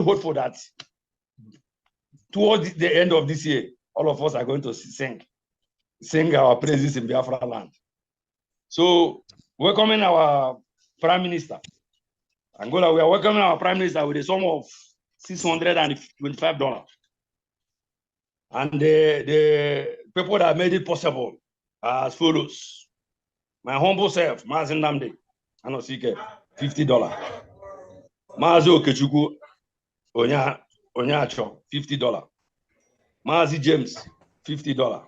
hopeful that towards the end of this year, all of us are going to sing our praises in Biafra land. So, welcoming our Prime Minister. Angola, we are welcoming our Prime Minister with a sum of $625. And the people that made it possible are as follows. My humble self, Mazi Nnamdi Kanu, $50. Mazi Okechukwu Onyacho, $50. Mazi James, $50.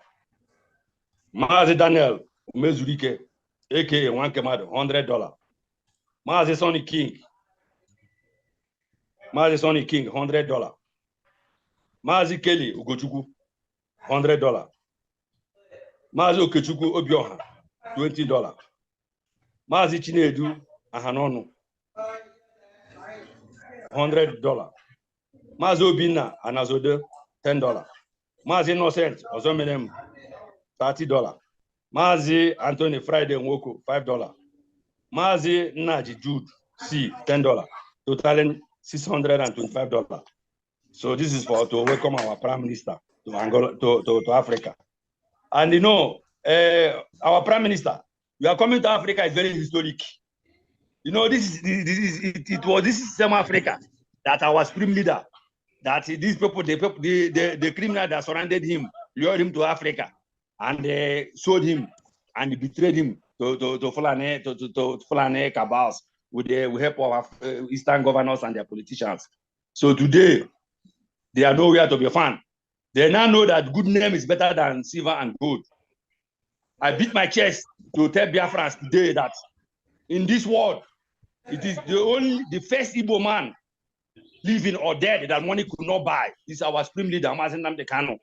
Mazi Daniel Umezurike, aka Wankemado, $100. Mazi Sonny King, $100. Mazi Kelly Ugochukwu, $100. Mazi Okechukwu Obioha, $20. Mazi Chinedu Ahanonu, $100. Mazi Obinna Anazode, $10. Mazi Innocent Ozomenem, $30. Mazi Anthony Friday Nwoko, $5. Mazi Naji Jude C, $10. Totaling $625. So this is to welcome our Prime Minister to Angola, to Africa. And you know, our Prime Minister, we are coming to Africa is very historic. You know, it was this same Africa that our supreme leader, that these people, the criminal that surrounded him, lured him to Africa, and they sold him and betrayed him to Fulani cabals with the help of our Eastern governors and their politicians. So today, they are nowhere to be found. They now know that good name is better than silver and gold. I beat my chest to tell Biafrans today that in this world, it is the first Igbo man living or dead that money could not buy. This is our supreme leader, Nnamdi Kanu.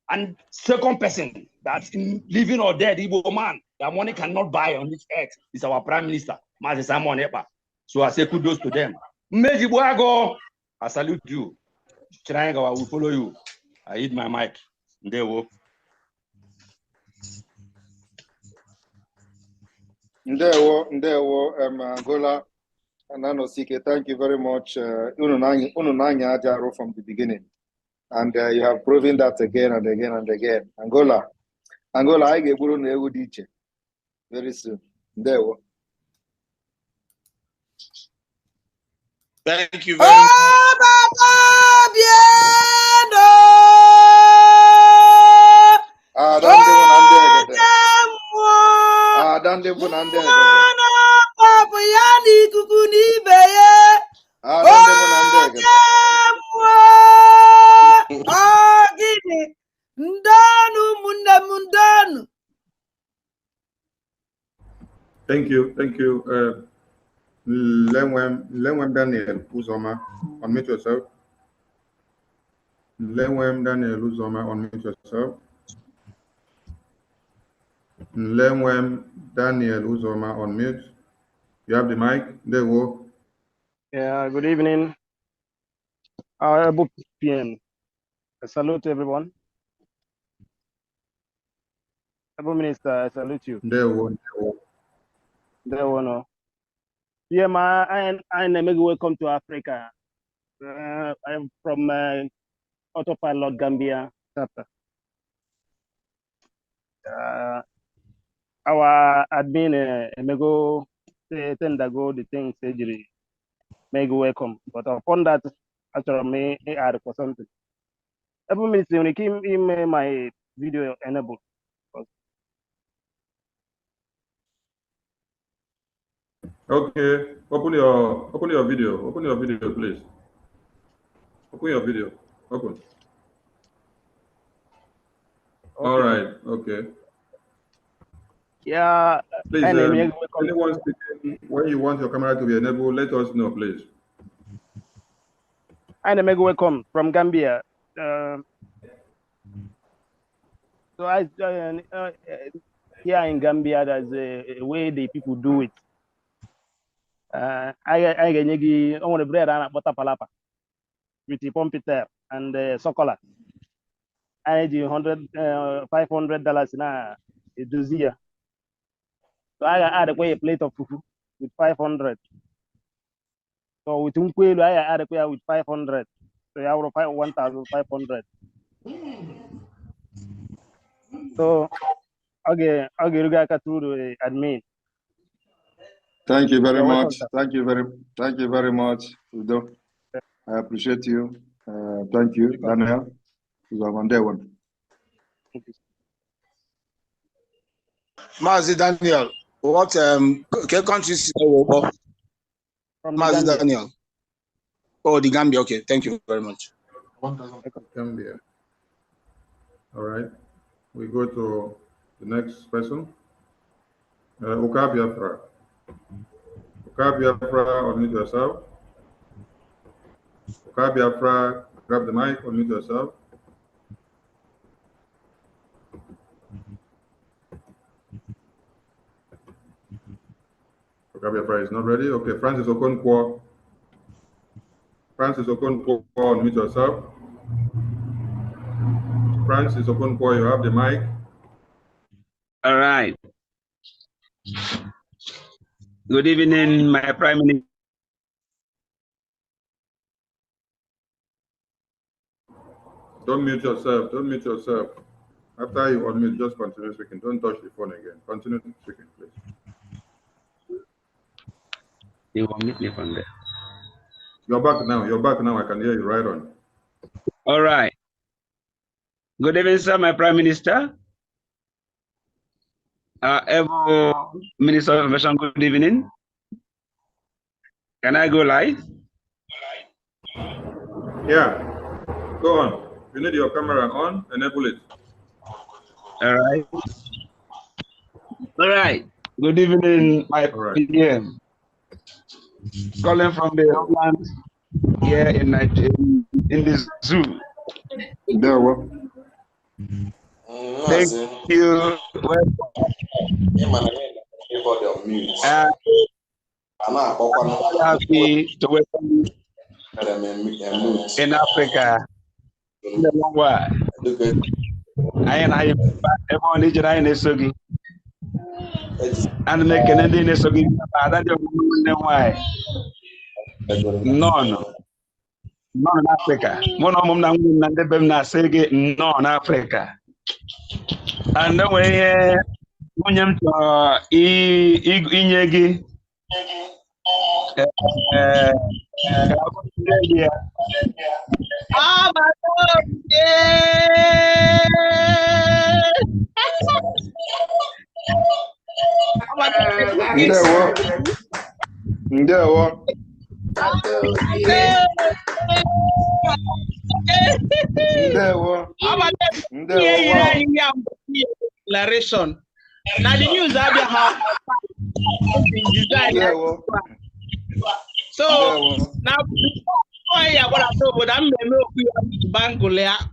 And second person that's in living or dead Igbo man that money cannot buy on this earth is our Prime Minister, Simon Epka. So I say kudos to them. I salute you. Triangle, I will follow you. I hit my mic. Ndewo, Angola and Nanosike, thank you very much. Ununanya Ajaro from the beginning. And you have proven that again and again and again. Angola, I get very soon. Ndewo. Thank you very much. Thank you. Lenwem Daniel Uzoma, unmute yourself. Lenwem Daniel Uzoma, unmute yourself. Lenwem Daniel Uzoma, unmute. You have the mic. There you go. Yeah, good evening. Honorable PM. I salute everyone. Honorable Minister, I salute you. There you go. Yeah, I make welcome to Africa. I'm from Autopilot Gambia chapter. Our admin Mego tend to go the thing surgery. Make welcome, but upon that, actually may add for something. Every minute when he came in my video enabled. Okay, open your video. Open your video, please. Open your video. Open. Okay. All right. Okay. Yeah. Please, anyone speaking, when you want your camera to be enabled, let us know, please. And make welcome from Gambia. So here in Gambia, there's a way the people do it. I want to bread and butter palapa with the pumpiter and chocolate. I need $500 na a dozier. So I add a plate of fufu with 500. So with Unquelu, I add a with 500. So you have 1,500. So okay, you guys through the admin. Thank you very You're much. welcome, Thank you very much, Udo. I appreciate you. Thank you, Daniel. You are on day one. Mazi Daniel, what countries From Mazi Gambia. Daniel? Oh, the Gambia. Okay, thank you very much. Gambia. All right. We go to the next person. Okabiafra. Okabiafra, unmute yourself. Okabiafra, grab the mic, unmute yourself. Okabiafra is not ready. Okay, Francis Okonkwo. Francis Okonkwo, unmute yourself. Francis Okonkwo, you have the mic. All right. Good evening, my Prime Minister. Don't mute yourself. Don't mute yourself. After you unmute, just continue speaking. Don't touch the phone again. Continue speaking, please. You will meet me from there. You're back now. You're back now. I can hear you right on. All right. Good evening, sir, my Prime Minister. Evo Minister of Information, good evening. Can I go live? Yeah. Go on. You need your camera on. Enable it. All right. All right. Good evening, my PM. Calling from the homeland here in Nigeria, in the zoo. There, what? Thank you. Happy to welcome you in Africa. In the long while. I everyone is trying to say, and make an ending is okay. I don't know why. None in Africa. One of them na say no in Africa. And the way Munyam to inyegi Oh my God! Ndewo. Declaration. Now the news have been designed. So now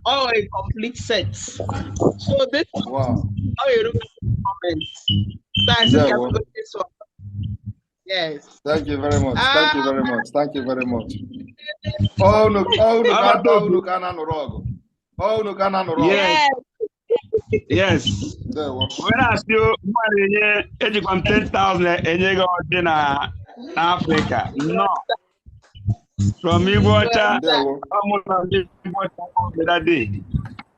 all a complete set. So this wow. How you look at the yes. Thank you very much. Thank you very much. Thank you very much. Oh no, yes. Yes. When I still money from 10,000 and you go in Africa. No. From me water, almost that day.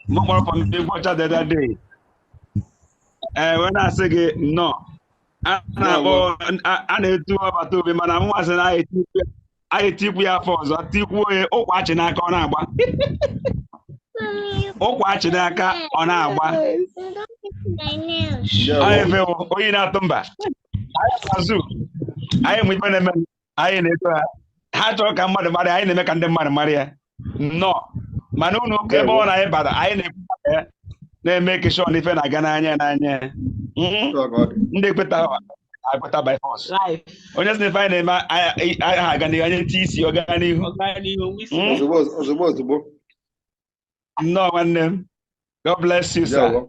More from me water that day. When I say no, I need to have to be man. I'm was an I tip we are for so tip we watching a corner. Watching a car on our one. I feel we not tumba. I am with them. I ain't it. How to come out of the I ain't make them Maria. No, Manu no came on. I ain't they make sure if I can. I put up by force. Life. When you find him, I can tease you. No one name. God bless you, sir.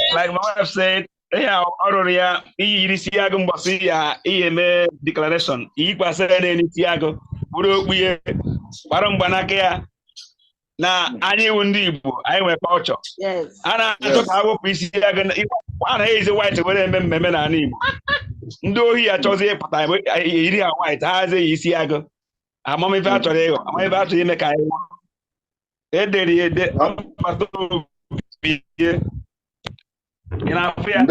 Like my wife said, yeah, Auroria, Isiago Bosia, EMA declaration. Equal said in Tiago, we Parambanakea. Na anyị wu ndị Igbo anyị nwere culture. Yes. Ana achọ ka awụpụ isi ya ga na eze white were eme mmemme n'ala Igbo. Ndị ohi achọzi ịpụta iri ha white ha aze isi agụ. Among me, battery, my battery, make I. Ede in afia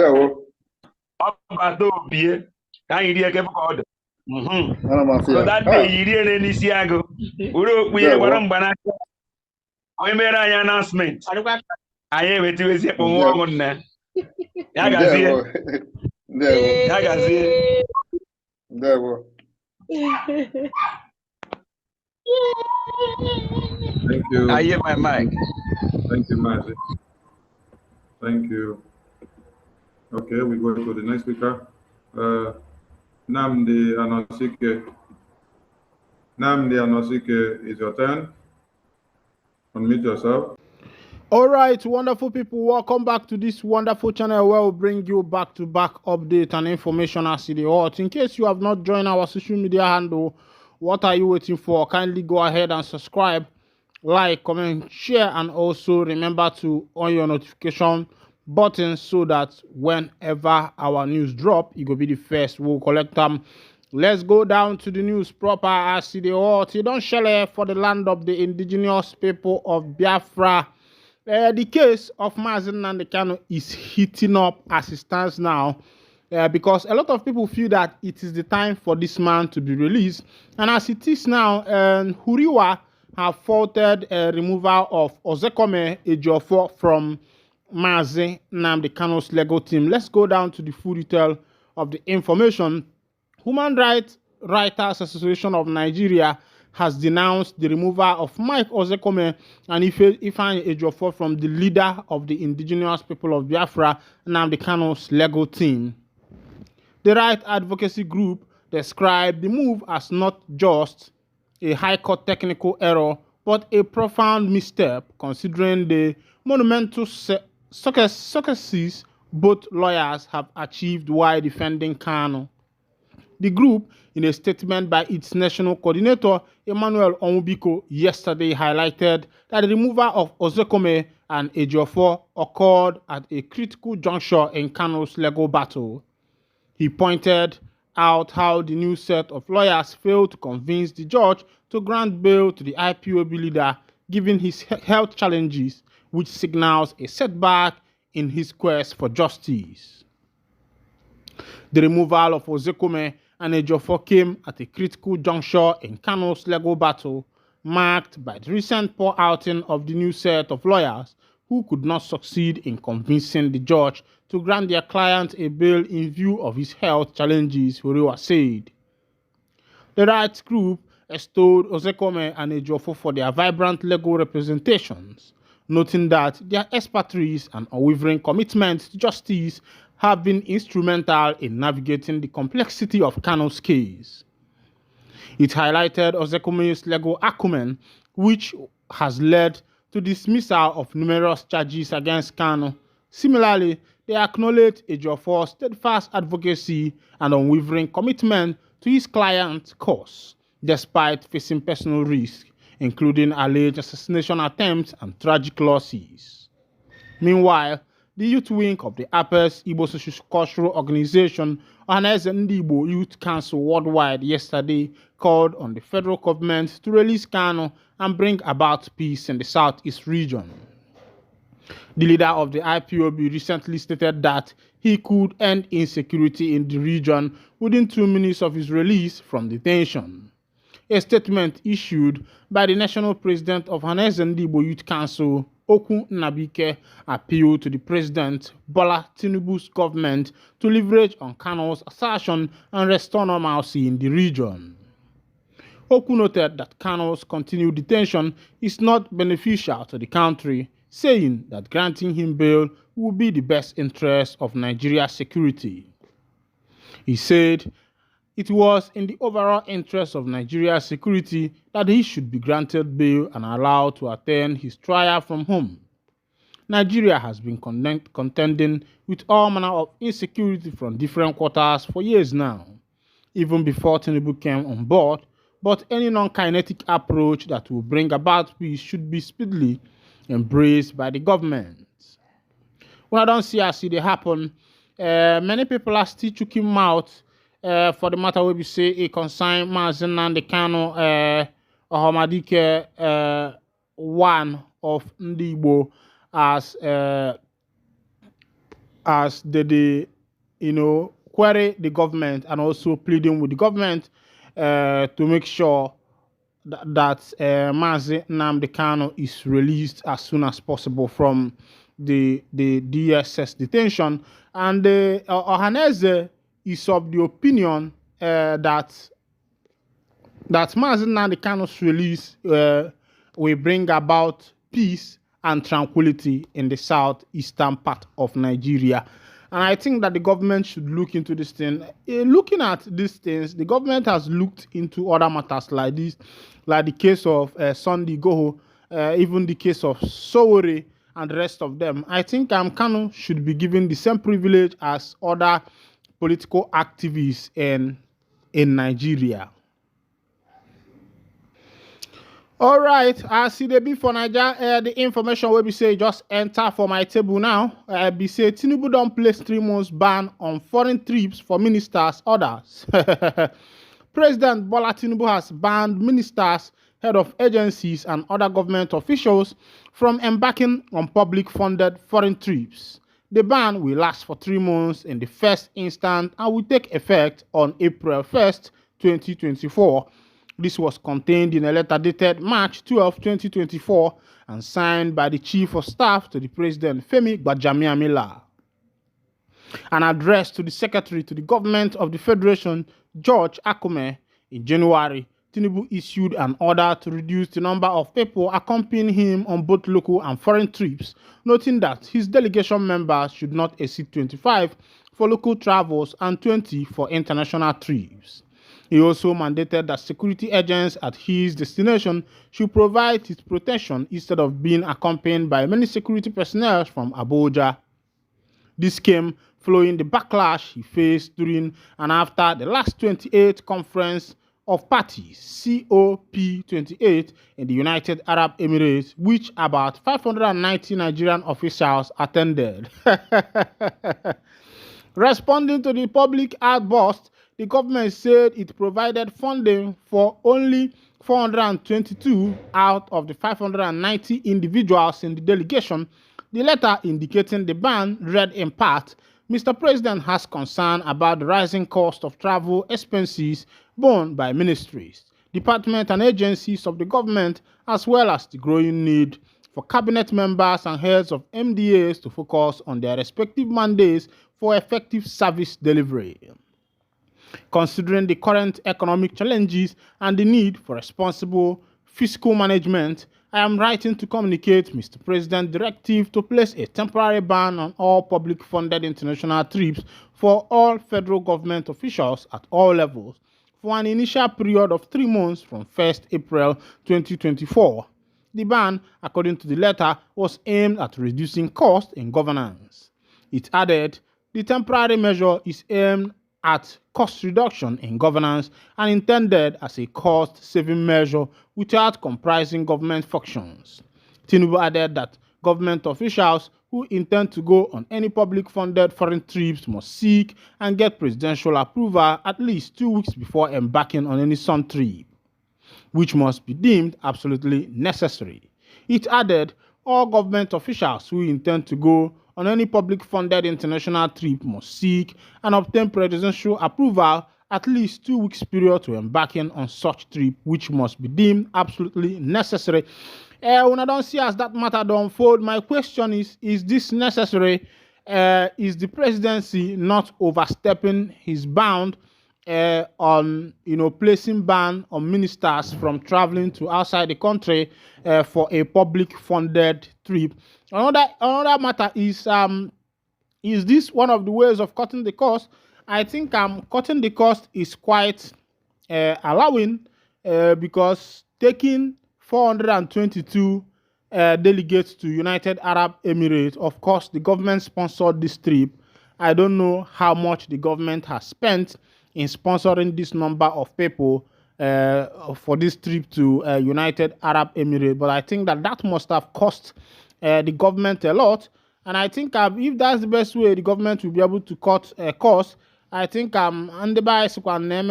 ọba bie ka anyị rie eke ka ọ dị because that day yiri ere n'isi agụ uru okpu ihe gwara mgbanaka onye mere anyị announcement anyị ewetiwezi ekpo nwa ọnwụ nne ya gazie ya gazie Thank you. I hear my mic. Thank you, Mazi. Thank you. Okay, we go to the next speaker. Nnamdi Anosike. Nnamdi Anosike, is your turn. Unmute yourself. All right, wonderful people, welcome back to this wonderful channel where we bring you back-to-back update and information as it is. In case you have not joined our social media handle, what are you waiting for? Kindly go ahead and subscribe, like, comment, share, and also remember to on your notification button so that whenever our news drop, you will be the first. We'll collect them. Let's go down to the news proper as it is. You don't share for the land of the indigenous people of Biafra. The case of Nnamdi Kanu is heating up as it stands now because a lot of people feel that it is the time for this man to be released. And as it is now, Huriwa have faulted removal of Ozekome Ejiofor from Nnamdi Kanu's legal team. Let's go down to the full detail of the information. Human Rights Writers Association of Nigeria has denounced the removal of Mike Ozekome and Ifeanyi Ejiofor from the leader of the indigenous people of Biafra, Nnamdi Kanu's legal team. The right advocacy group described the move as not just a High Court technical error, but a profound misstep considering the monumental successes both lawyers have achieved while defending Kanu. The group, in a statement by its national coordinator, Emmanuel Onwubiko, yesterday highlighted that the removal of Ozekome and Ejiofor occurred at a critical juncture in Kanu's legal battle. He pointed out how the new set of lawyers failed to convince the judge to grant bail to the IPOB leader given his health challenges, which signals a setback in his quest for justice. The removal of Ozekome and Ejiofor came at a critical juncture in Kanu's legal battle, marked by the recent poor outing of the new set of lawyers who could not succeed in convincing the judge to grant their client a bail in view of his health challenges, Huriwa said. The rights group extolled Ozekome and Ejiofor for their vibrant legal representations, noting that their expertise and unwavering commitment to justice have been instrumental in navigating the complexity of Kanu's case. It highlighted Ozekome's legal acumen, which has led to dismissal of numerous charges against Kanu. Similarly, they acknowledged Ejiofor's steadfast advocacy and unwavering commitment to his client's cause, despite facing personal risk, including alleged assassination attempts and tragic losses. Meanwhile, the youth wing of the APES Igbo Social Cultural Organization, Nnamdi Igbo Youth Council Worldwide, yesterday called on the federal government to release Kanu and bring about peace in the southeast region. The leader of the IPOB recently stated that he could end insecurity in the region within 2 minutes of his release from detention. A statement issued by the national president of Nnamdi Igbo Youth Council, Okwu Nnabike, appealed to the president, Bola Tinubu's government, to leverage on Kanu's assertion and restore normalcy in the region. Okwu noted that Kanu's continued detention is not beneficial to the country, saying that granting him bail would be the best interest of Nigeria's security. He said it was in the overall interest of Nigeria's security that he should be granted bail and allowed to attend his trial from home. Nigeria has been contending with all manner of insecurity from different quarters for years now, even before Tinubu came on board, but any non-kinetic approach that will bring about peace should be speedily embraced by the government. When I don't see they happen, many people are still choking mouth for the matter where we say it concern Mazen Nnamdi Kanu Ohamadike one of Ndibo as the query the government and also pleading with the government to make sure that Mazi Nnamdi Kanu is released as soon as possible from the DSS detention. And Ohaneze is of the opinion that Mazi Nnamdi Kanu's release will bring about peace and tranquility in the southeastern part of Nigeria. And I think that the government should look into this thing. Looking at these things, the government has looked into other matters like this, like the case of Sunday Goho, even the case of Sowore and the rest of them. I think Kanu should be given the same privilege as other political activists in Nigeria. All right, I see the be for Nigeria. The information will be say just enter for my table now. Be say Tinubu don't place 3 months ban on foreign trips for ministers, others. President Bola Tinubu has banned ministers, head of agencies, and other government officials from embarking on public-funded foreign trips. The ban will last for 3 months in the first instance and will take effect on April 1st, 2024. This was contained in a letter dated March 12, 2024 and signed by the Chief of Staff to the President Femi Gbajamiamila. An address to the Secretary to the Government of the Federation, George Akume, in January, Tinubu issued an order to reduce the number of people accompanying him on both local and foreign trips, noting that his delegation members should not exceed 25 for local travels and 20 for international trips. He also mandated that security agents at his destination should provide his protection instead of being accompanied by many security personnel from Abuja. This came following the backlash he faced during and after the last 28th Conference of Parties, COP28, in the United Arab Emirates, which about 590 Nigerian officials attended. Responding to the public outburst, the government said it provided funding for only 422 out of the 590 individuals in the delegation. The letter indicating the ban read in part, Mr. President has concern about the rising cost of travel expenses borne by ministries, departments and agencies of the government, as well as the growing need for cabinet members and heads of MDAs to focus on their respective mandates for effective service delivery. Considering the current economic challenges and the need for responsible fiscal management, I am writing to communicate Mr. President's directive to place a temporary ban on all public-funded international trips for all federal government officials at all levels for an initial period of 3 months from 1st April 2024. The ban, according to the letter, was aimed at reducing costs in governance. It added, the temporary measure is aimed at cost reduction in governance and intended as a cost-saving measure without comprising government functions. Tinubu added that government officials who intend to go on any public-funded foreign trips must seek and get presidential approval at least 2 weeks before embarking on any sun trip, which must be deemed absolutely necessary. It added, all government officials who intend to go on any public-funded international trip must seek and obtain presidential approval at least 2 weeks period to embarking on such trip, which must be deemed absolutely necessary. When I don't see as that matter to unfold, my question is this necessary? Is the presidency not overstepping his bound on placing ban on ministers from traveling to outside the country for a public-funded trip? Another matter is this one of the ways of cutting the cost? I think cutting the cost is quite allowing because taking 422 delegates to United Arab Emirates, of course, the government sponsored this trip. I don't know how much the government has spent in sponsoring this number of people for this trip to United Arab Emirates, but I think that must have cost the government a lot. And I think if that's the best way the government will be able to cut costs, I think and the bias one name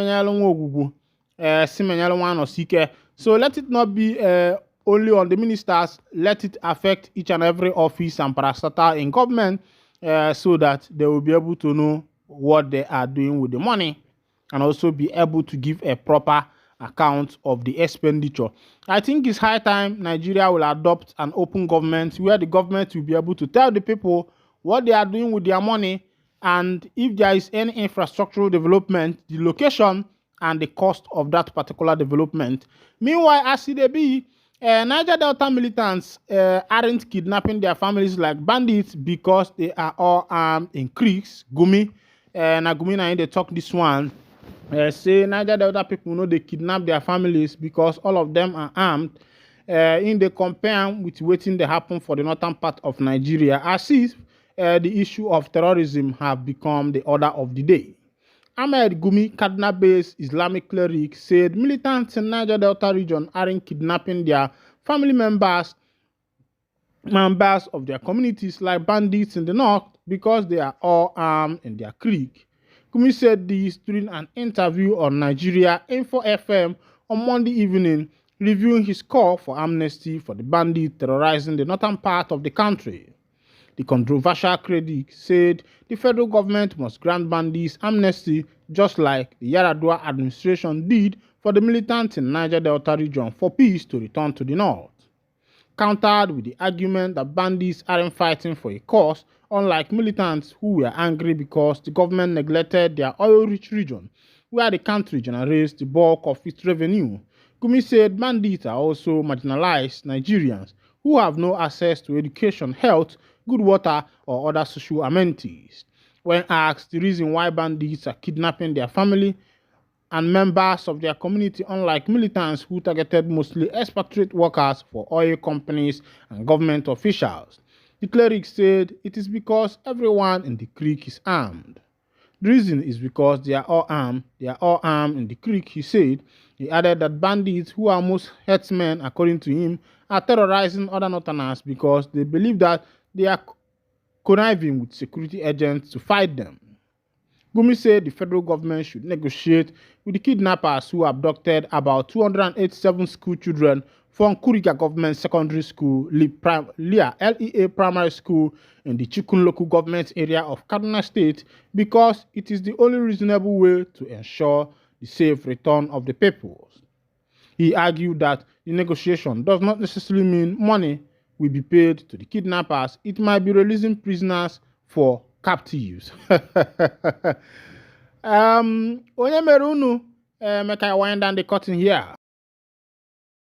so let it not be only on the ministers, let it affect each and every office and parastatal in government so that they will be able to know what they are doing with the money and also be able to give a proper account of the expenditure. I think it's high time Nigeria will adopt an open government where the government will be able to tell the people what they are doing with their money and if there is any infrastructural development, the location and the cost of that particular development. Meanwhile, as it be, Niger Delta militants aren't kidnapping their families like bandits because they are all armed in creeks. Gumi, Gumi na they talk this one. Say Niger Delta people know they kidnap their families because all of them are armed. In the compare with waiting they happen for the northern part of Nigeria, as if the issue of terrorism have become the order of the day. Ahmed Gumi, Kaduna-based Islamic cleric, said militants in Niger Delta region aren't kidnapping their family members of their communities like bandits in the north because they are all armed in their creek. Gumi said this during an interview on Nigeria Info FM on Monday evening, reviewing his call for amnesty for the bandits terrorizing the northern part of the country. The controversial critic said the federal government must grant bandits amnesty just like the Yaradua administration did for the militants in Niger Delta region for peace to return to the north. Countered with the argument that bandits aren't fighting for a cause, unlike militants who were angry because the government neglected their oil-rich region, where the country generates the bulk of its revenue. Gumi said bandits are also marginalized Nigerians who have no access to education, health, good water, or other social amenities. When asked the reason why bandits are kidnapping their family and members of their community, unlike militants who targeted mostly expatriate workers for oil companies and government officials, the cleric said it is because everyone in the creek is armed. The reason is because they are all armed. They are all armed in the creek, he said. He added that bandits, who are most herdsmen, according to him, are terrorizing other northerners because they believe that they are conniving with security agents to fight them. Gumi said the federal government should negotiate with the kidnappers who abducted about 287 school children from Kuriga Government Secondary School, LEA Primary School in the Chikun local government area of Kaduna State because it is the only reasonable way to ensure the safe return of the peoples. He argued that the negotiation does not necessarily mean money will be paid to the kidnappers. It might be releasing prisoners for captives. Onye mere unu make I wind down the curtain here.